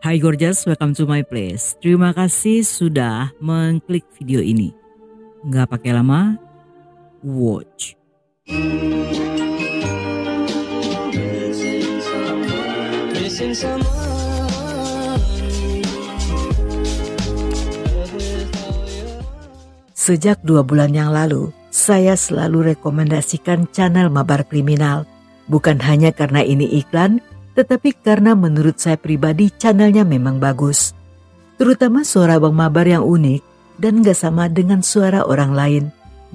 Hai Gorgeous, welcome to my place. Terima kasih sudah mengklik video ini. Nggak pakai lama, watch. Sejak 2 bulan yang lalu, saya selalu rekomendasikan channel Mabar Kriminal. Bukan hanya karena ini iklan, tetapi karena menurut saya pribadi channelnya memang bagus. Terutama suara Bang Mabar yang unik dan gak sama dengan suara orang lain.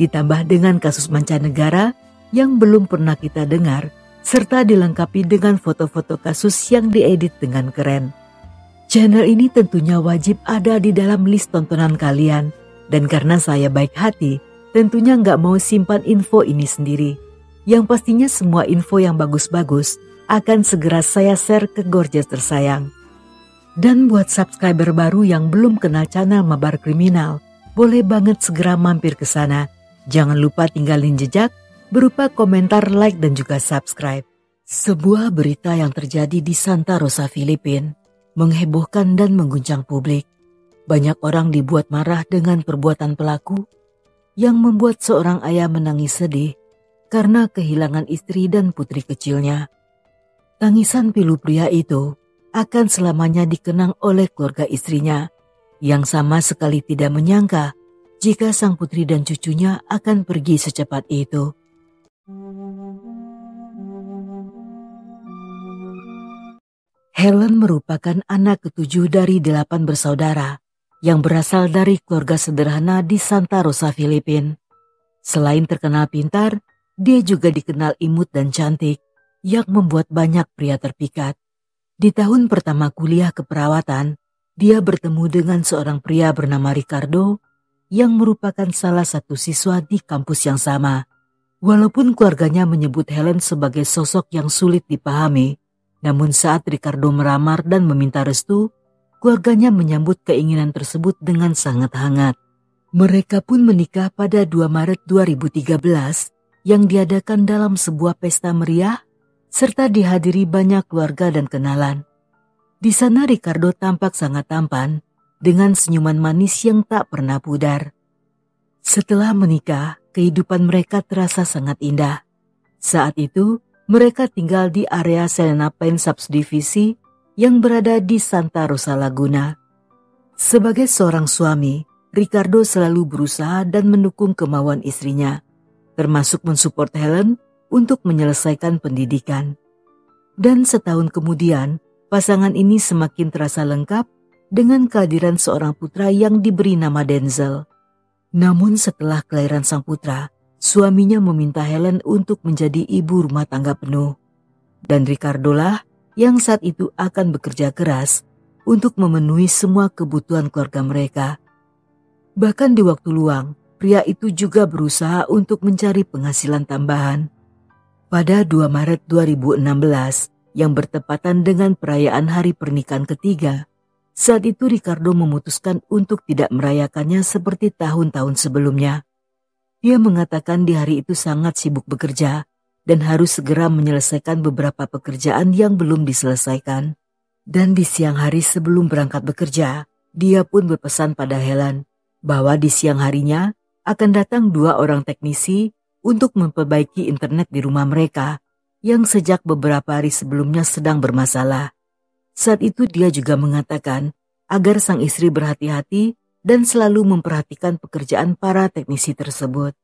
Ditambah dengan kasus mancanegara yang belum pernah kita dengar, serta dilengkapi dengan foto-foto kasus yang diedit dengan keren. Channel ini tentunya wajib ada di dalam list tontonan kalian. Dan karena saya baik hati, tentunya gak mau simpan info ini sendiri. Yang pastinya semua info yang bagus-bagus akan segera saya share ke Gorgeous tersayang. Dan buat subscriber baru yang belum kenal channel Mabar Kriminal, boleh banget segera mampir ke sana. Jangan lupa tinggalin jejak berupa komentar, like, dan juga subscribe. Sebuah berita yang terjadi di Santa Rosa, Filipina, menghebohkan dan mengguncang publik. Banyak orang dibuat marah dengan perbuatan pelaku yang membuat seorang ayah menangis sedih karena kehilangan istri dan putri kecilnya. Tangisan pilu pria itu akan selamanya dikenang oleh keluarga istrinya yang sama sekali tidak menyangka jika sang putri dan cucunya akan pergi secepat itu. Helen merupakan anak ke-7 dari 8 bersaudara yang berasal dari keluarga sederhana di Santa Rosa, Filipina. Selain terkenal pintar, dia juga dikenal imut dan cantik, yang membuat banyak pria terpikat. Di tahun pertama kuliah keperawatan, dia bertemu dengan seorang pria bernama Ricardo yang merupakan salah satu siswa di kampus yang sama. Walaupun keluarganya menyebut Helen sebagai sosok yang sulit dipahami, namun saat Ricardo meramar dan meminta restu, keluarganya menyambut keinginan tersebut dengan sangat hangat. Mereka pun menikah pada 2 Maret 2013 yang diadakan dalam sebuah pesta meriah serta dihadiri banyak keluarga dan kenalan. Di sana Ricardo tampak sangat tampan dengan senyuman manis yang tak pernah pudar. Setelah menikah, kehidupan mereka terasa sangat indah. Saat itu, mereka tinggal di area Selena Plain Subdivisi yang berada di Santa Rosa Laguna. Sebagai seorang suami, Ricardo selalu berusaha dan mendukung kemauan istrinya, termasuk mensupport Helen untuk menyelesaikan pendidikan. Dan setahun kemudian, pasangan ini semakin terasa lengkap dengan kehadiran seorang putra yang diberi nama Denzel. Namun setelah kelahiran sang putra, suaminya meminta Helen untuk menjadi ibu rumah tangga penuh. Dan Ricardo lah yang saat itu akan bekerja keras untuk memenuhi semua kebutuhan keluarga mereka. Bahkan di waktu luang, pria itu juga berusaha untuk mencari penghasilan tambahan. Pada 2 Maret 2016, yang bertepatan dengan perayaan hari pernikahan ketiga, saat itu Ricardo memutuskan untuk tidak merayakannya seperti tahun-tahun sebelumnya. Dia mengatakan di hari itu sangat sibuk bekerja dan harus segera menyelesaikan beberapa pekerjaan yang belum diselesaikan. Dan di siang hari sebelum berangkat bekerja, dia pun berpesan pada Helen bahwa di siang harinya akan datang 2 orang teknisi untuk memperbaiki internet di rumah mereka yang sejak beberapa hari sebelumnya sedang bermasalah. Saat itu dia juga mengatakan agar sang istri berhati-hati dan selalu memperhatikan pekerjaan para teknisi tersebut.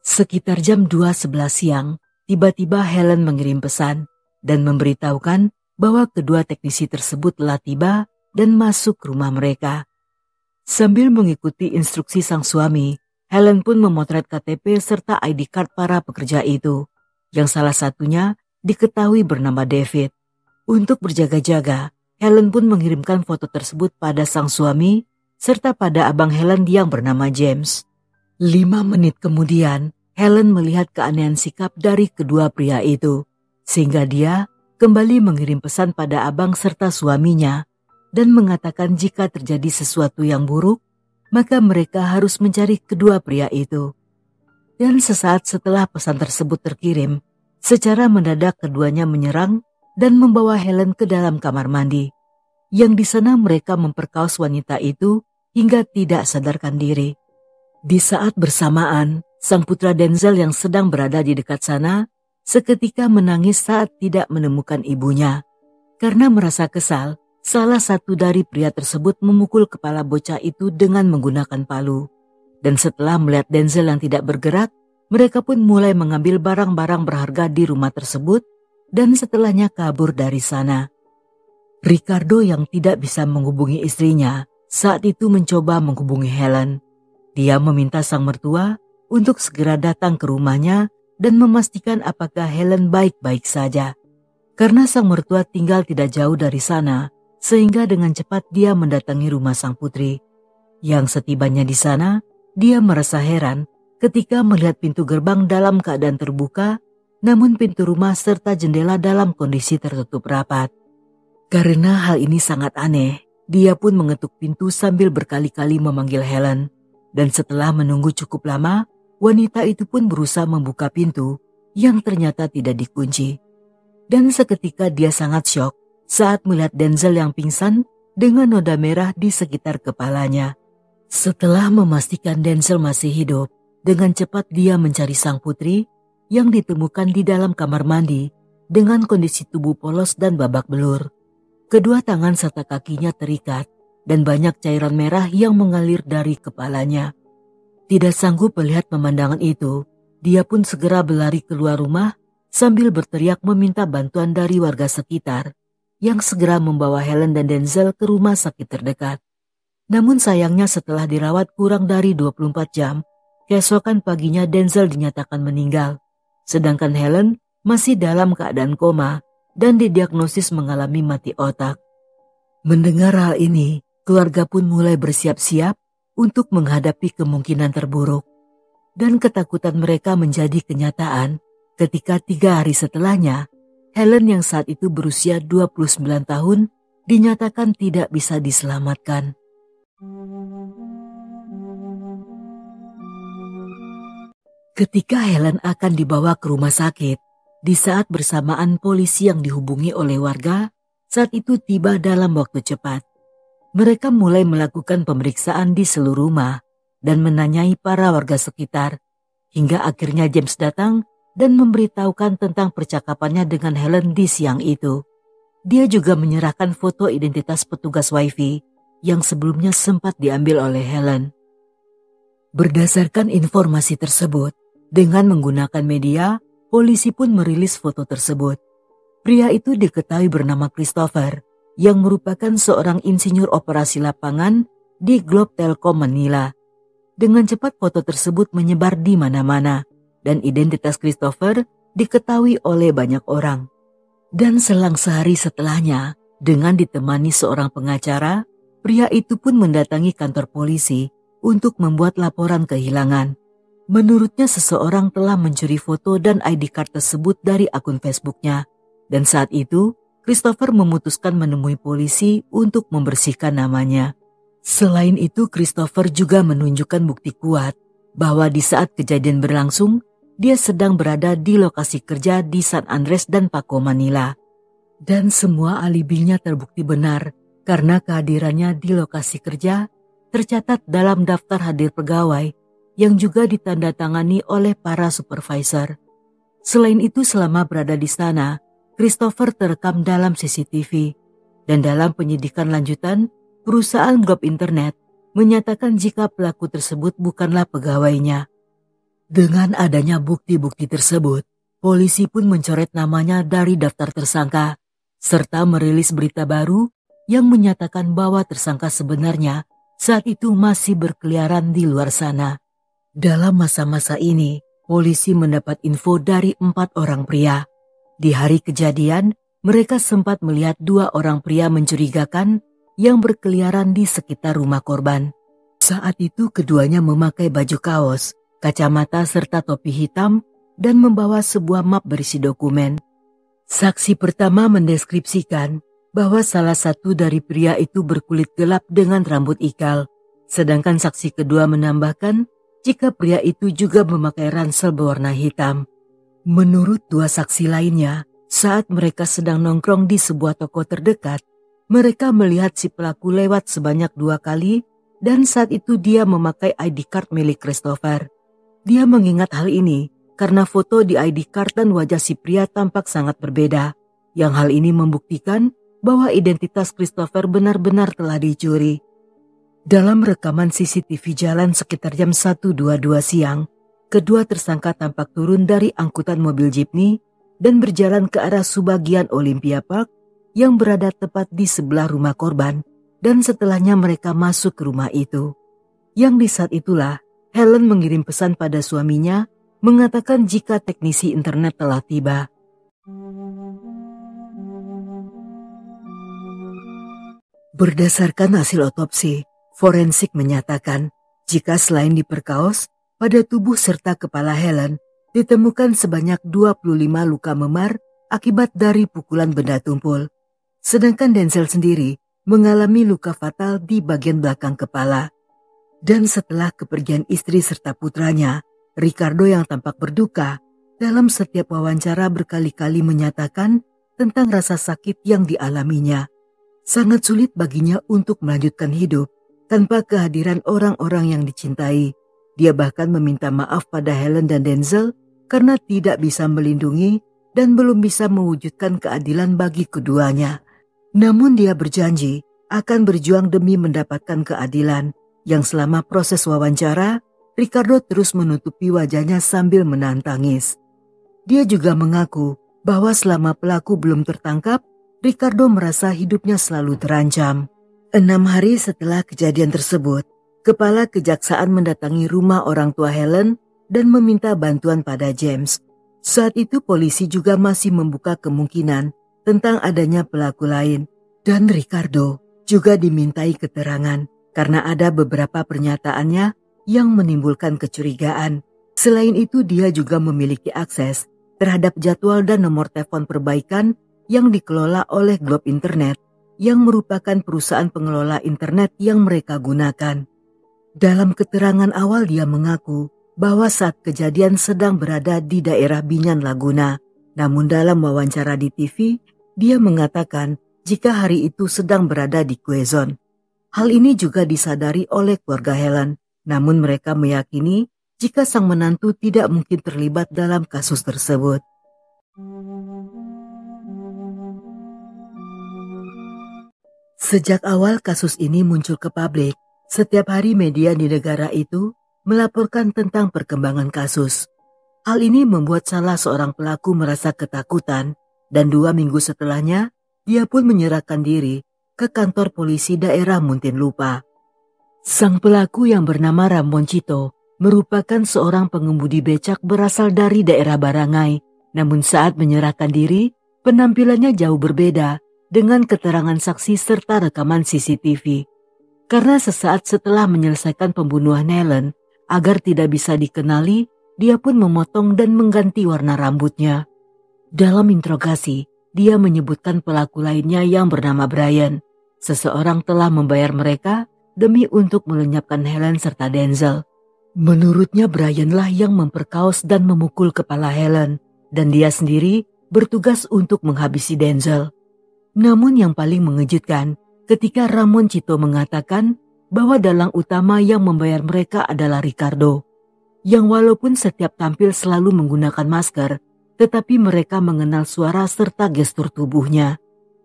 Sekitar jam 2.11 siang, tiba-tiba Helen mengirim pesan dan memberitahukan bahwa kedua teknisi tersebut telah tiba dan masuk ke rumah mereka. Sambil mengikuti instruksi sang suami, Helen pun memotret KTP serta ID card para pekerja itu, yang salah satunya diketahui bernama David. Untuk berjaga-jaga, Helen pun mengirimkan foto tersebut pada sang suami serta pada abang Helen yang bernama James. 5 menit kemudian, Helen melihat keanehan sikap dari kedua pria itu, sehingga dia kembali mengirim pesan pada abang serta suaminya dan mengatakan jika terjadi sesuatu yang buruk, maka mereka harus mencari kedua pria itu. Dan sesaat setelah pesan tersebut terkirim, Secara mendadak keduanya menyerang dan membawa Helen ke dalam kamar mandi. Yang di sana mereka memperkaos wanita itu hingga tidak sadarkan diri. Di saat bersamaan, sang putra Denzel yang sedang berada di dekat sana seketika menangis saat tidak menemukan ibunya. Karena merasa kesal, salah satu dari pria tersebut memukul kepala bocah itu dengan menggunakan palu. Dan setelah melihat Denzel yang tidak bergerak, mereka pun mulai mengambil barang-barang berharga di rumah tersebut dan setelahnya kabur dari sana. Ricardo yang tidak bisa menghubungi istrinya saat itu mencoba menghubungi Helen. Dia meminta sang mertua untuk segera datang ke rumahnya dan memastikan apakah Helen baik-baik saja. Karena sang mertua tinggal tidak jauh dari sana, sehingga dengan cepat dia mendatangi rumah sang putri. Yang setibanya di sana, dia merasa heran ketika melihat pintu gerbang dalam keadaan terbuka, namun pintu rumah serta jendela dalam kondisi tertutup rapat. Karena hal ini sangat aneh, dia pun mengetuk pintu sambil berkali-kali memanggil Helen. Dan setelah menunggu cukup lama, wanita itu pun berusaha membuka pintu yang ternyata tidak dikunci. Dan seketika dia sangat syok saat melihat Denzel yang pingsan dengan noda merah di sekitar kepalanya. Setelah memastikan Denzel masih hidup, dengan cepat dia mencari sang putri yang ditemukan di dalam kamar mandi dengan kondisi tubuh polos dan babak belur. Kedua tangan serta kakinya terikat dan banyak cairan merah yang mengalir dari kepalanya. Tidak sanggup melihat pemandangan itu, dia pun segera berlari keluar rumah sambil berteriak meminta bantuan dari warga sekitar yang segera membawa Helen dan Denzel ke rumah sakit terdekat. Namun sayangnya setelah dirawat kurang dari 24 jam, keesokan paginya Denzel dinyatakan meninggal, sedangkan Helen masih dalam keadaan koma dan didiagnosis mengalami mati otak. Mendengar hal ini, keluarga pun mulai bersiap-siap untuk menghadapi kemungkinan terburuk. Dan ketakutan mereka menjadi kenyataan ketika 3 hari setelahnya, Helen yang saat itu berusia 29 tahun dinyatakan tidak bisa diselamatkan. Ketika Helen akan dibawa ke rumah sakit, di saat bersamaan polisi yang dihubungi oleh warga saat itu tiba dalam waktu cepat. Mereka mulai melakukan pemeriksaan di seluruh rumah dan menanyai para warga sekitar, hingga akhirnya James datang dan memberitahukan tentang percakapannya dengan Helen di siang itu. Dia juga menyerahkan foto identitas petugas wifi yang sebelumnya sempat diambil oleh Helen. Berdasarkan informasi tersebut, dengan menggunakan media, polisi pun merilis foto tersebut. Pria itu diketahui bernama Christopher, yang merupakan seorang insinyur operasi lapangan di Globe Telkom Manila. Dengan cepat foto tersebut menyebar di mana-mana, dan identitas Christopher diketahui oleh banyak orang. Dan selang sehari setelahnya, dengan ditemani seorang pengacara, pria itu pun mendatangi kantor polisi untuk membuat laporan kehilangan. Menurutnya seseorang telah mencuri foto dan ID card tersebut dari akun Facebooknya, dan saat itu Christopher memutuskan menemui polisi untuk membersihkan namanya. Selain itu, Christopher juga menunjukkan bukti kuat bahwa di saat kejadian berlangsung, dia sedang berada di lokasi kerja di San Andres dan Paco, Manila. Dan semua alibinya terbukti benar karena kehadirannya di lokasi kerja tercatat dalam daftar hadir pegawai yang juga ditandatangani oleh para supervisor. Selain itu, selama berada di sana, Christopher terekam dalam CCTV. Dan dalam penyidikan lanjutan, perusahaan Globe Internet menyatakan jika pelaku tersebut bukanlah pegawainya. Dengan adanya bukti-bukti tersebut, polisi pun mencoret namanya dari daftar tersangka, serta merilis berita baru yang menyatakan bahwa tersangka sebenarnya saat itu masih berkeliaran di luar sana. Dalam masa-masa ini, polisi mendapat info dari 4 orang pria. Di hari kejadian, mereka sempat melihat 2 orang pria mencurigakan yang berkeliaran di sekitar rumah korban. Saat itu keduanya memakai baju kaos, kacamata serta topi hitam dan membawa sebuah map berisi dokumen. Saksi pertama mendeskripsikan bahwa salah satu dari pria itu berkulit gelap dengan rambut ikal, sedangkan saksi kedua menambahkan jika pria itu juga memakai ransel berwarna hitam. Menurut dua saksi lainnya, saat mereka sedang nongkrong di sebuah toko terdekat, mereka melihat si pelaku lewat sebanyak 2 kali dan saat itu dia memakai ID card milik Christopher. Dia mengingat hal ini karena foto di ID card dan wajah si pria tampak sangat berbeda, yang hal ini membuktikan bahwa identitas Christopher benar-benar telah dicuri. Dalam rekaman CCTV jalan sekitar jam 1.22 siang, kedua tersangka tampak turun dari angkutan mobil jeepney dan berjalan ke arah Subagian Olympia Park yang berada tepat di sebelah rumah korban, dan setelahnya mereka masuk ke rumah itu. Yang di saat itulah Helen mengirim pesan pada suaminya mengatakan jika teknisi internet telah tiba. Berdasarkan hasil otopsi, forensik menyatakan jika selain diperkaos, pada tubuh serta kepala Helen ditemukan sebanyak 25 luka memar akibat dari pukulan benda tumpul. Sedangkan Denzel sendiri mengalami luka fatal di bagian belakang kepala. Dan setelah kepergian istri serta putranya, Ricardo yang tampak berduka dalam setiap wawancara berkali-kali menyatakan tentang rasa sakit yang dialaminya. Sangat sulit baginya untuk melanjutkan hidup tanpa kehadiran orang-orang yang dicintai. Dia bahkan meminta maaf pada Helen dan Denzel karena tidak bisa melindungi dan belum bisa mewujudkan keadilan bagi keduanya. Namun dia berjanji akan berjuang demi mendapatkan keadilan. Yang selama proses wawancara, Ricardo terus menutupi wajahnya sambil menahan tangis. Dia juga mengaku bahwa selama pelaku belum tertangkap, Ricardo merasa hidupnya selalu terancam. 6 hari setelah kejadian tersebut, kepala kejaksaan mendatangi rumah orang tua Helen dan meminta bantuan pada James. Saat itu polisi juga masih membuka kemungkinan tentang adanya pelaku lain, dan Ricardo juga dimintai keterangan karena ada beberapa pernyataannya yang menimbulkan kecurigaan. Selain itu dia juga memiliki akses terhadap jadwal dan nomor telepon perbaikan yang dikelola oleh Globe Internet, yang merupakan perusahaan pengelola internet yang mereka gunakan. Dalam keterangan awal dia mengaku bahwa saat kejadian sedang berada di daerah Binyan Laguna. Namun dalam wawancara di TV, dia mengatakan jika hari itu sedang berada di Quezon. Hal ini juga disadari oleh keluarga Helen, namun mereka meyakini jika sang menantu tidak mungkin terlibat dalam kasus tersebut. Sejak awal kasus ini muncul ke publik, setiap hari media di negara itu melaporkan tentang perkembangan kasus. Hal ini membuat salah seorang pelaku merasa ketakutan, dan 2 minggu setelahnya, dia pun menyerahkan diri ke kantor polisi daerah Muntinlupa. Sang pelaku yang bernama Ramon Chito merupakan seorang pengemudi becak berasal dari daerah Barangay, namun saat menyerahkan diri, penampilannya jauh berbeda dengan keterangan saksi serta rekaman CCTV. Karena sesaat setelah menyelesaikan pembunuhan Helen, agar tidak bisa dikenali, dia pun memotong dan mengganti warna rambutnya. Dalam interogasi, dia menyebutkan pelaku lainnya yang bernama Brian. Seseorang telah membayar mereka demi untuk melenyapkan Helen serta Denzel. Menurutnya Brianlah yang memperkaos dan memukul kepala Helen, dan dia sendiri bertugas untuk menghabisi Denzel. Namun yang paling mengejutkan, ketika Ramon Chito mengatakan bahwa dalang utama yang membayar mereka adalah Ricardo, yang walaupun setiap tampil selalu menggunakan masker, tetapi mereka mengenal suara serta gestur tubuhnya.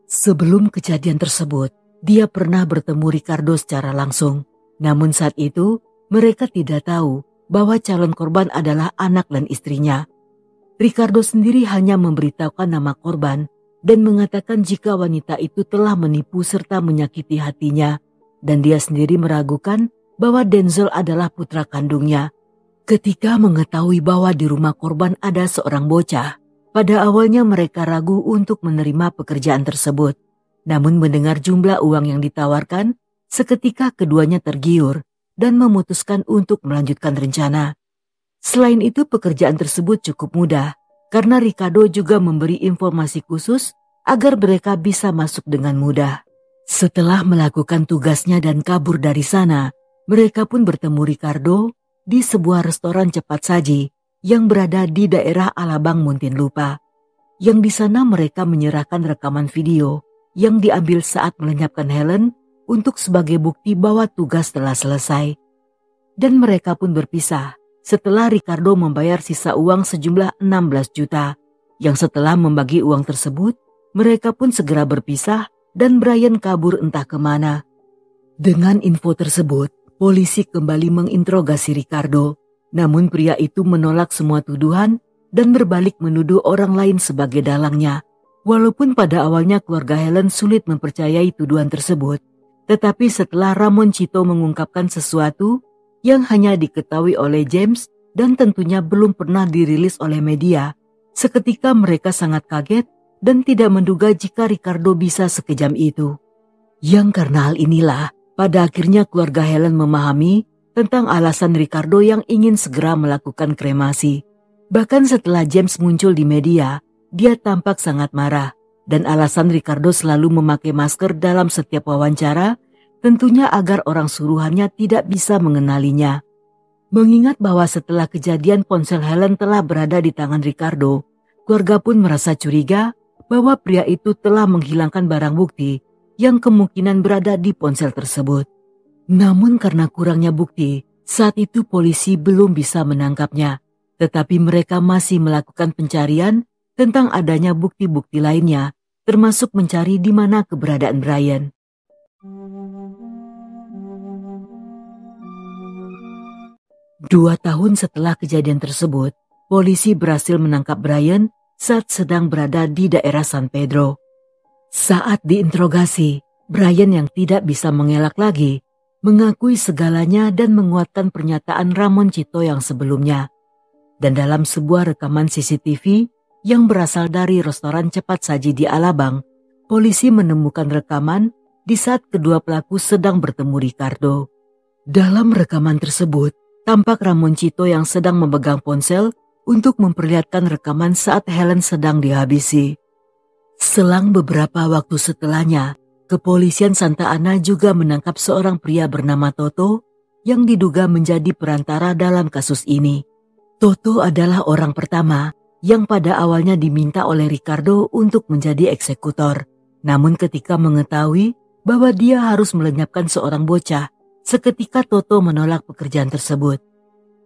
Sebelum kejadian tersebut, dia pernah bertemu Ricardo secara langsung. Namun saat itu, mereka tidak tahu bahwa calon korban adalah anak dan istrinya. Ricardo sendiri hanya memberitahukan nama korban dan mengatakan jika wanita itu telah menipu serta menyakiti hatinya, dan dia sendiri meragukan bahwa Denzel adalah putra kandungnya. Ketika mengetahui bahwa di rumah korban ada seorang bocah, pada awalnya mereka ragu untuk menerima pekerjaan tersebut. Namun mendengar jumlah uang yang ditawarkan, seketika keduanya tergiur dan memutuskan untuk melanjutkan rencana. Selain itu pekerjaan tersebut cukup mudah, karena Ricardo juga memberi informasi khusus agar mereka bisa masuk dengan mudah. Setelah melakukan tugasnya dan kabur dari sana, mereka pun bertemu Ricardo di sebuah restoran cepat saji yang berada di daerah Alabang Muntinlupa, yang di sana mereka menyerahkan rekaman video yang diambil saat melenyapkan Helen untuk sebagai bukti bahwa tugas telah selesai. Dan mereka pun berpisah setelah Ricardo membayar sisa uang sejumlah 16 juta, yang setelah membagi uang tersebut, mereka pun segera berpisah dan Brian kabur entah kemana. Dengan info tersebut, polisi kembali menginterogasi Ricardo, namun pria itu menolak semua tuduhan dan berbalik menuduh orang lain sebagai dalangnya. Walaupun pada awalnya keluarga Helen sulit mempercayai tuduhan tersebut, tetapi setelah Ramon Chito mengungkapkan sesuatu yang hanya diketahui oleh James dan tentunya belum pernah dirilis oleh media, seketika mereka sangat kaget dan tidak menduga jika Ricardo bisa sekejam itu. Yang karena hal inilah, pada akhirnya keluarga Helen memahami tentang alasan Ricardo yang ingin segera melakukan kremasi. Bahkan setelah James muncul di media, dia tampak sangat marah, dan alasan Ricardo selalu memakai masker dalam setiap wawancara tentunya agar orang suruhannya tidak bisa mengenalinya. Mengingat bahwa setelah kejadian ponsel Helen telah berada di tangan Ricardo, keluarga pun merasa curiga bahwa pria itu telah menghilangkan barang bukti yang kemungkinan berada di ponsel tersebut. Namun karena kurangnya bukti, saat itu polisi belum bisa menangkapnya, tetapi mereka masih melakukan pencarian tentang adanya bukti-bukti lainnya, termasuk mencari di mana keberadaan Brian. 2 tahun setelah kejadian tersebut, polisi berhasil menangkap Brian saat sedang berada di daerah San Pedro. Saat diinterogasi, Brian yang tidak bisa mengelak lagi, mengakui segalanya dan menguatkan pernyataan Ramon Chito yang sebelumnya. Dan dalam sebuah rekaman CCTV yang berasal dari restoran cepat saji di Alabang, polisi menemukan rekaman di saat kedua pelaku sedang bertemu Ricardo. Dalam rekaman tersebut, tampak Ramon Chito yang sedang memegang ponsel untuk memperlihatkan rekaman saat Helen sedang dihabisi. Selang beberapa waktu setelahnya, kepolisian Santa Ana juga menangkap seorang pria bernama Toto yang diduga menjadi perantara dalam kasus ini. Toto adalah orang pertama yang pada awalnya diminta oleh Ricardo untuk menjadi eksekutor. Namun ketika mengetahui bahwa dia harus melenyapkan seorang bocah, seketika Toto menolak pekerjaan tersebut.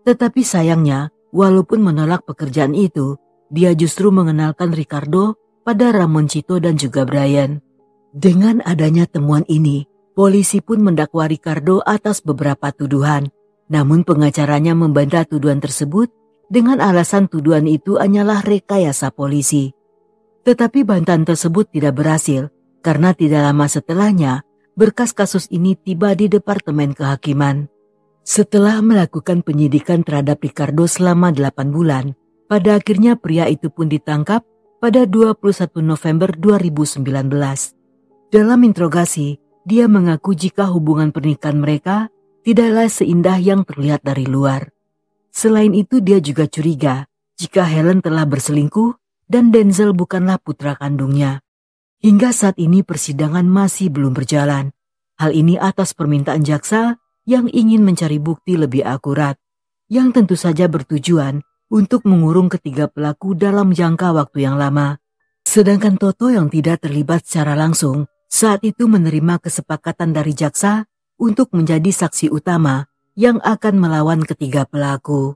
Tetapi sayangnya, walaupun menolak pekerjaan itu, dia justru mengenalkan Ricardo pada Ramon Chito dan juga Brian. Dengan adanya temuan ini, polisi pun mendakwa Ricardo atas beberapa tuduhan. Namun pengacaranya membantah tuduhan tersebut dengan alasan tuduhan itu hanyalah rekayasa polisi. Tetapi bantahan tersebut tidak berhasil karena tidak lama setelahnya berkas kasus ini tiba di Departemen Kehakiman. Setelah melakukan penyidikan terhadap Ricardo selama 8 bulan, pada akhirnya pria itu pun ditangkap pada 21 November 2019. Dalam interogasi, dia mengaku jika hubungan pernikahan mereka tidaklah seindah yang terlihat dari luar. Selain itu dia juga curiga jika Helen telah berselingkuh dan Denzel bukanlah putra kandungnya. Hingga saat ini persidangan masih belum berjalan. Hal ini atas permintaan jaksa yang ingin mencari bukti lebih akurat, yang tentu saja bertujuan untuk mengurung ketiga pelaku dalam jangka waktu yang lama. Sedangkan Toto yang tidak terlibat secara langsung saat itu menerima kesepakatan dari jaksa untuk menjadi saksi utama yang akan melawan ketiga pelaku.